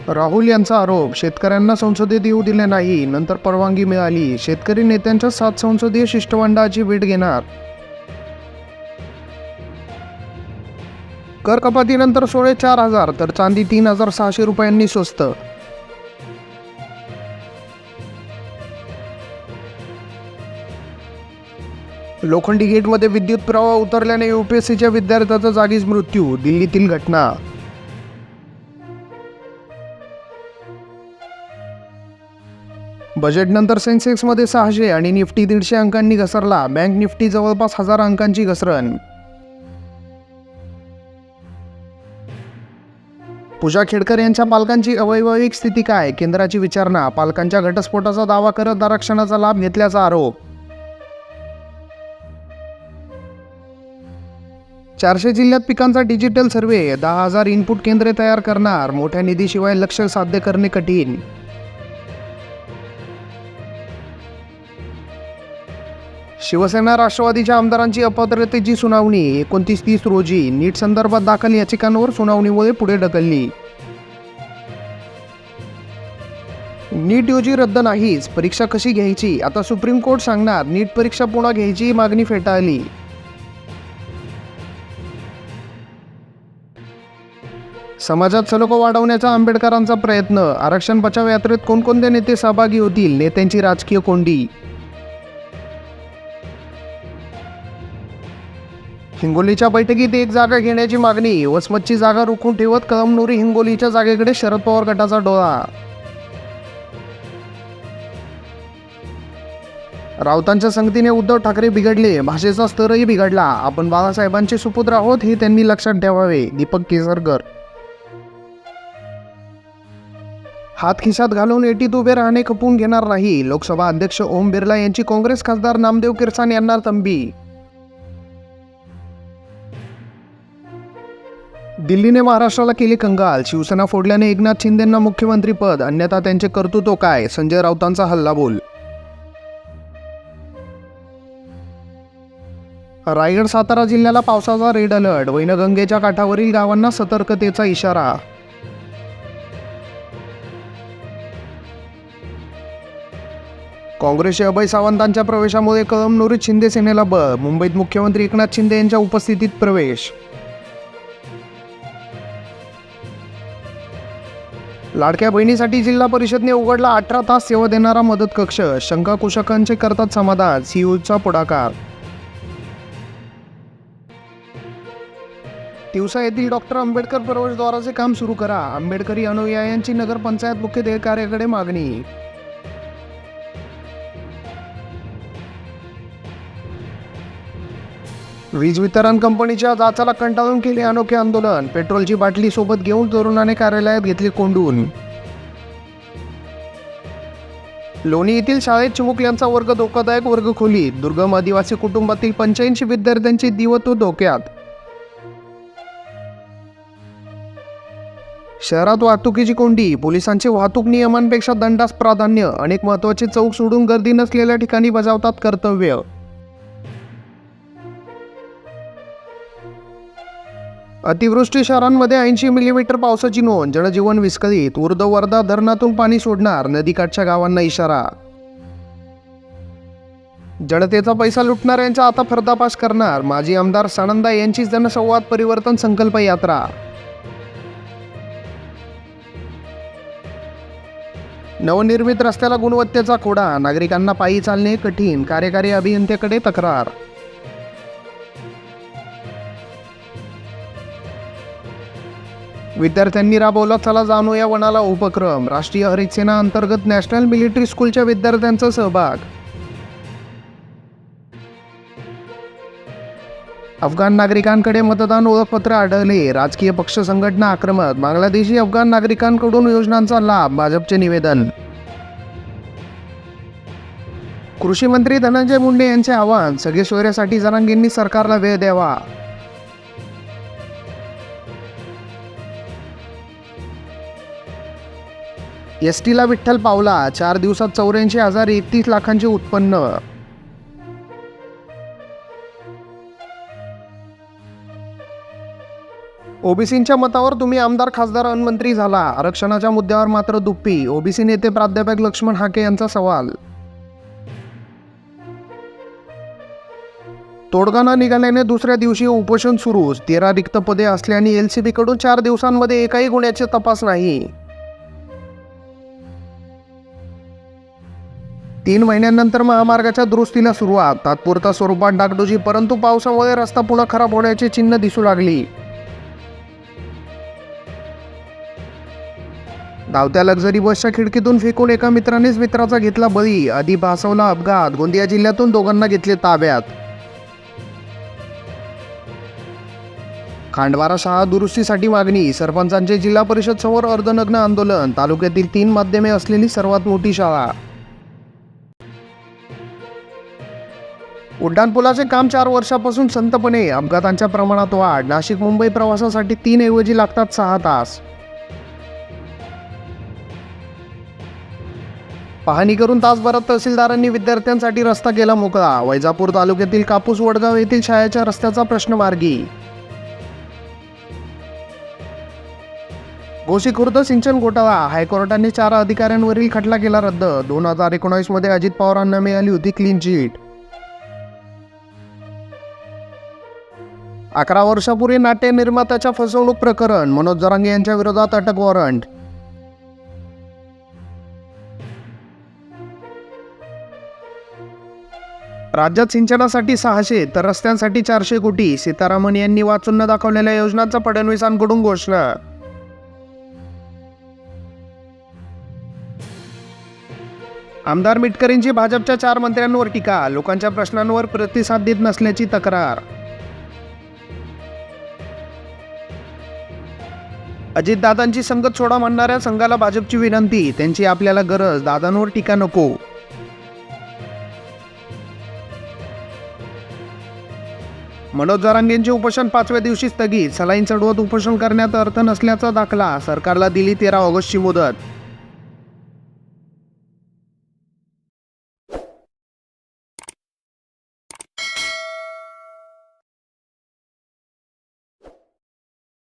राहुल यांचा आरोप, शेतकऱ्यांना संसदेत येऊ दिले नाही, नंतर परवानगी मिळाली. शेतकरी नेत्यांच्या 7 संसदीय शिष्टमंडळाची भेट घेणार. कर कपातीनंतर सोने 4,000 तर चांदी 3,600 रुपयांनी स्वस्त. लोखंडी गेटमध्ये विद्युत प्रवाह उतरल्याने यूपीएससीच्या विद्यार्थ्याचा जागीच मृत्यू. दिल्लीतील घटना. बजेटनंतर सेन्सेक्समध्ये 600 आणि निफ्टी 150 अंकांनी घसरला. बँक निफ्टी जवळपास 1000 अंकांची घसरण. पूजा खेडकर यांच्या पालकांची अवैवाहिक स्थिती काय? केंद्राची विचारणा. पालकांच्या घटस्फोटाचा दावा करत आरक्षणाचा लाभ घेतल्याचा आरोप. 400 जिल्ह्यात पिकांचा डिजिटल सर्व्हे. 10,000 इनपुट केंद्रे तयार करणार. मोठ्या निधीशिवाय लक्ष्य साध्य करणे कठीण. शिवसेना राष्ट्रवादीच्या आमदारांची अपात्रतेची सुनावणी 29-30 रोजी. नीट संदर्भात दाखल याचिकांवर सुनावणीमुळे पुढे ढकलली. नीट यूजी रद्द नाहीच, परीक्षा कशी घ्यायची आता सुप्रीम कोर्ट सांगणार. नीट परीक्षा पुन्हा घ्यायची मागणी फेटाळली. समाजात सलोखा वाढवण्याचा आंबेडकरांचा प्रयत्न. आरक्षण बचाव यात्रेत कोणकोणते नेते सहभागी होतील? नेत्यांची राजकीय कोंडी. हिंगोलीच्या बैठकीत 1 जागा घेण्याची मागणी. वसमतची जागा रोखून ठेवत कळमनुरी हिंगोलीच्या जागेकडे शरद पवार गटाचा डोळा. राऊतांच्या संगतीने उद्धव ठाकरे बिघडले, भाषेचा स्तरही बिघडला. आपण बाळासाहेबांचे सुपुत्र आहोत हे त्यांनी लक्षात ठेवावे. दीपक केसरकर. हात खिशात घालून एटीत उभे राहणे खपवून घेणार नाही. लोकसभा अध्यक्ष ओम बिर्ला यांची काँग्रेस खासदार नामदेव किरसाण यांना तंबी. दिल्लीने महाराष्ट्राला केले कंगाल. शिवसेना फोडल्याने एकनाथ शिंदेंना मुख्यमंत्रीपद, अन्यथा त्यांचे कर्तृत्व काय? संजय राऊतांचा हल्लाबोल. रायगड सातारा जिल्ह्याला पावसाचा रेड अलर्ट. वैनगंगेच्या काठावरील गावांना सतर्कतेचा इशारा. काँग्रेसचे अभय सावंतांच्या प्रवेशामुळे कळमनुरीत शिंदे सेनेला बळ. मुंबईत मुख्यमंत्री एकनाथ शिंदे यांच्या उपस्थितीत प्रवेश. लाडक्या बहिणीसाठी जिल्हा परिषदने उघडला 18 तास सेवा देणारा मदत कक्ष. शंका कुशकांचे करतात समाधान. सीयूचा पुढाकार. तिवसा येथील डॉक्टर आंबेडकर प्रवेशद्वाराचे काम सुरू करा. आंबेडकरी अनुयायांची नगरपंचायत मुख्याधिकाऱ्याकडे मागणी. वीज वितरण कंपनीच्या जाचाला कंटाळून केले अनोखे आंदोलन. पेट्रोलची बाटली सोबत घेऊन तरुणाने कार्यालयात घेतले कोंडून. लोणी येथील शाळेत चिमुकल्यांचा वर्ग धोकादायक वर्ग खोलीत. दुर्गम आदिवासी कुटुंबातील 85 विद्यार्थ्यांचे दिवस धोक्यात. शहरात वाहतुकीची कोंडी. पोलिसांचे वाहतूक नियमांपेक्षा दंडास प्राधान्य. अनेक महत्त्वाचे चौक सोडून गर्दी नसलेल्या ठिकाणी बजावतात कर्तव्य. अतिवृष्टी शहरांमध्ये 80 मिलीमीटर पावसाची नोंद. जनजीवन विस्कळीत. उर्द वर्धा धरणातून पाणी सोडणार. नदीकाठच्या गावांना इशारा. जनतेचा पैसा लुटणाऱ्यांचा आता पर्दाफाश करणार. माजी आमदार सानंदा यांची जनसंवाद परिवर्तन संकल्प यात्रा. नवनिर्मित रस्त्याला गुणवत्तेचा खोडा. नागरिकांना पायी चालणे कठीण. कार्यकारी अभियंत्याकडे तक्रार. विद्यार्थ्यांनी राबवला चला जाणूया वनाला उपक्रम. राष्ट्रीय हरित सेना अंतर्गत नॅशनल मिलिटरी स्कूलच्या विद्यार्थ्यांचा सहभाग. अफगाण नागरिकांकडे मतदान ओळखपत्र आढळले. राजकीय पक्ष संघटना आक्रमक. बांगलादेशी अफगाण नागरिकांकडून योजनांचा लाभ. भाजपचे निवेदन. कृषी मंत्री धनंजय मुंडे यांचे आवाहन. सगळे सोयऱ्यासाठी जरांगेंनी सरकारला वेळ द्यावा. एसटीला विठ्ठल पावला. 4 दिवसात 84,031 लाखांचे उत्पन्न. ओबीसींच्या मतावर तुम्ही आमदार खासदार अन मंत्री झाला, आरक्षणाच्या मुद्द्यावर मात्र दुप्पी. ओबीसी नेते प्राध्यापक लक्ष्मण हाके यांचा सवाल. तोडगा न निघाल्याने दुसऱ्या दिवशी उपोषण सुरूच. 13 रिक्त पदे असल्याने एलसीबी कडून 4 दिवसांमध्ये एकाही गुन्ह्याचे तपास नाही. 3 महिन्यांनंतर महामार्गाच्या दुरुस्तीला सुरुवात. तात्पुरता स्वरूपात डागडुजी, परंतु पावसामुळे रस्ता पुन्हा खराब होण्याची चिन्ह दिसू लागली. धावत्या लक्झरी बसच्या खिडकीतून फेकून एका मित्रानेच मित्राचा घेतला बळी. आधी भासवला अपघात. गोंदिया जिल्ह्यातून दोघांना घेतले ताब्यात. खांडवारा शाळा दुरुस्तीसाठी मागणी. सरपंचांचे जिल्हा परिषद समोर अर्धनग्न आंदोलन. तालुक्यातील 3 माध्यमे असलेली सर्वात मोठी शाळा. उड्डाणपुलाचे काम 4 वर्षापासून संतपणे. अपघातांच्या प्रमाणात वाढ. नाशिक मुंबई प्रवासासाठी 3 ऐवजी लागतात 6 तास. पाहणी करून तासभरात तहसीलदारांनी विद्यार्थ्यांसाठी रस्ता केला मोकळा. वैजापूर तालुक्यातील कापूस वडगाव येथील शाळेच्या रस्त्याचा प्रश्न मार्गी. गोसी खुर्द सिंचन घोटाळा. हायकोर्टाने 4 अधिकाऱ्यांवरील खटला केला रद्द. 2019 मध्ये अजित पवारांना मिळाली होती क्लीन चिट. 11 वर्षापूर्वी नाट्य निर्मात्याच्या फसवणूक प्रकरण. मनोज जरांगे यांच्या विरोधात अटक वॉरंट. राज्यात सिंचनासाठी 600 तर रस्त्यांसाठी 400 कोटी. सीतारामन यांनी वाचून न दाखवलेल्या योजनांचा फडणवीसांकडून घोषणा. आमदार मिटकरींची भाजपच्या 4 मंत्र्यांवर टीका. लोकांच्या प्रश्नांवर प्रतिसाद देत नसल्याची तक्रार. अजितदादांची संगत सोडा म्हणणाऱ्या संघाला भाजपची विनंती. त्यांची आपल्याला गरज. दादांवर टीका नको. मनोज जरांगेंचे उपोषण 5व्या दिवशी स्थगित. सलाईन चढवत उपोषण करण्यात अर्थ नसल्याचा दाखला. सरकारला दिली 13 ऑगस्टची मुदत.